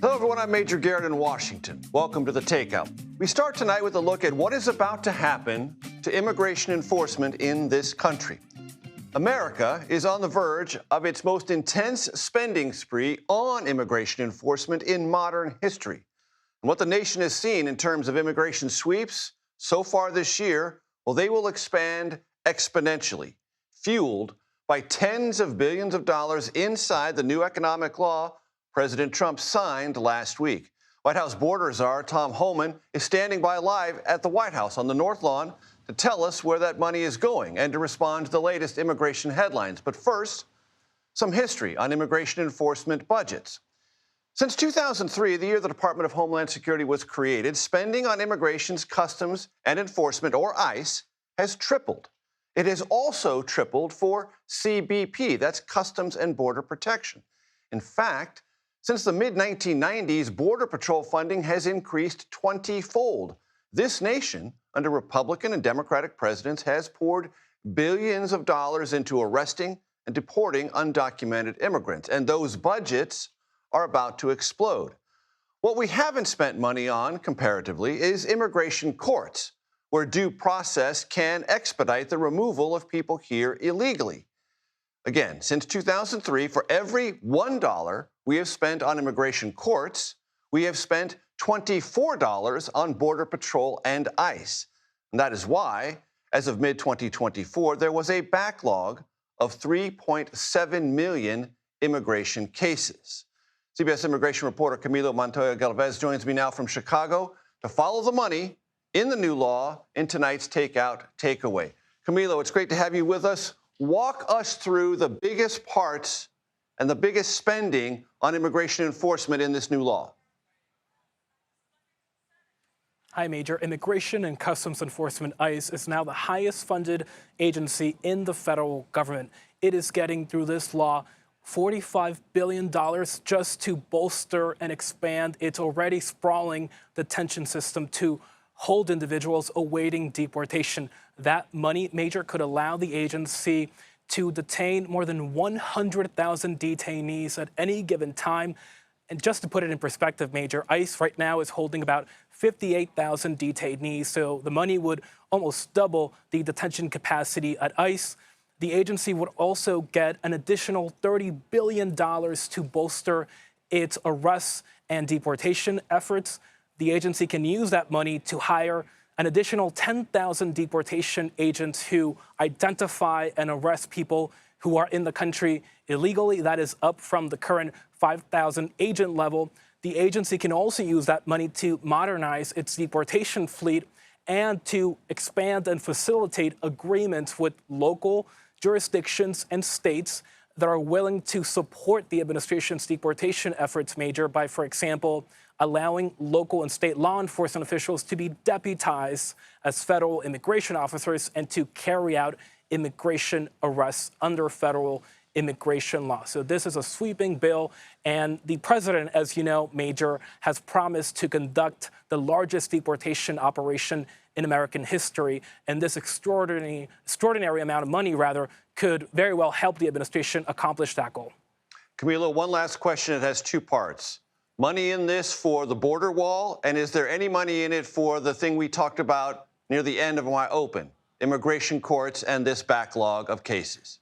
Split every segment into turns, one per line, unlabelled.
Hello, everyone. I'm Major Garrett in Washington. Welcome to The Takeout. We start tonight with a look at what is about to happen to immigration enforcement in this country. America is on the verge of its most intense spending spree on immigration enforcement in modern history. And what the nation has seen in terms of immigration sweeps so far this year, well, they will expand exponentially, fueled by tens of billions of dollars inside the new economic law President Trump signed last week. White House border czar Tom Homan is standing by live at the White House on the North Lawn to tell us where that money is going and to respond to the latest immigration headlines. But first, some history on immigration enforcement budgets. Since 2003, the year the Department of Homeland Security was created, spending on immigration's customs and enforcement, or ICE, has tripled. It has also tripled for CBP, that's Customs and Border Protection. In fact, since the mid-1990s, Border Patrol funding has increased 20-fold. This nation, under Republican and Democratic presidents, has poured billions of dollars into arresting and deporting undocumented immigrants, and those budgets are about to explode. What we haven't spent money on, comparatively, is immigration courts, where due process can expedite the removal of people here illegally. Again, since 2003, for every $1 we have spent on immigration courts, we have spent $24 on Border Patrol and ICE. And that is why, as of mid-2024, there was a backlog of 3.7 million immigration cases. CBS immigration reporter Camilo Montoya-Galvez joins me now from Chicago to follow the money in the new law in tonight's Takeout Takeaway. Camilo, it's great to have you with us. Walk us through the biggest parts and the biggest spending on immigration enforcement in this new law.
Hi, Major. Immigration and Customs Enforcement, ICE, is now the highest funded agency in the federal government. It is getting, through this law, $45 billion just to bolster and expand its already sprawling detention system to hold individuals awaiting deportation. That money, Major, could allow the agency to detain more than 100,000 detainees at any given time. And just to put it in perspective, Major, ICE right now is holding about 58,000 detainees, so the money would almost double the detention capacity at ICE. The agency would also get an additional $30 billion to bolster its arrests and deportation efforts. The agency can use that money to hire an additional 10,000 deportation agents who identify and arrest people who are in the country illegally. That is up from the current 5,000 agent level. The agency can also use that money to modernize its deportation fleet and to expand and facilitate agreements with local jurisdictions and states that are willing to support the administration's deportation efforts, Major, by, for example, allowing local and state law enforcement officials to be deputized as federal immigration officers and to carry out immigration arrests under federal immigration law. So this is a sweeping bill, and the president, as you know, Major, has promised to conduct the largest deportation operation in American history, and this extraordinary amount of money, could very well help the administration accomplish that goal.
Camilo, one last question. It has two parts. Money in this for the border wall, and is there any money in it for the thing we talked about near the end of my open, immigration courts and this backlog of cases?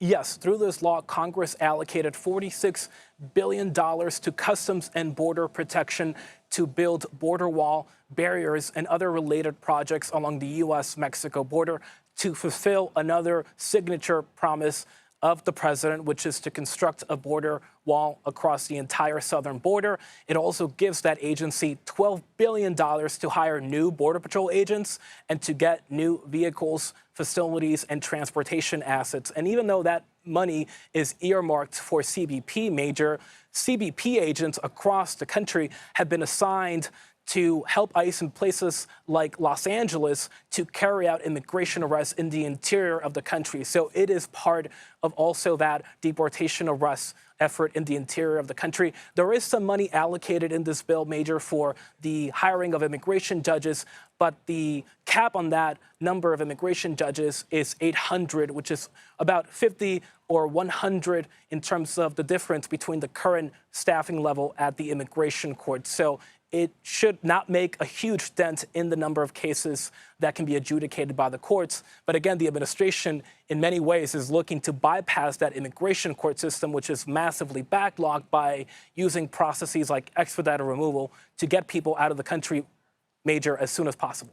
Yes, through this law, Congress allocated $46 billion to Customs and Border Protection to build border wall, barriers, and other related projects along the U.S.-Mexico border to fulfill another signature promise of the president, which is to construct a border wall across the entire southern border. It also gives that agency $12 billion to hire new Border Patrol agents and to get new vehicles, facilities, and transportation assets. And even though that money is earmarked for CBP, Major, CBP agents across the country have been assigned to help ICE in places like Los Angeles to carry out immigration arrests in the interior of the country. So it is part of also that deportation arrest effort in the interior of the country. There is some money allocated in this bill, Major, for the hiring of immigration judges, but the cap on that number of immigration judges is 800, which is about 50 or 100 in terms of the difference between the current staffing level at the immigration court. So it should not make a huge dent in the number of cases that can be adjudicated by the courts. But again, the administration, in many ways, is looking to bypass that immigration court system, which is massively backlogged, by using processes like expedited removal to get people out of the country, Major, as soon as possible.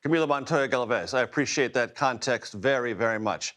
Camilo Montoya-Galvez, I appreciate that context very, very much.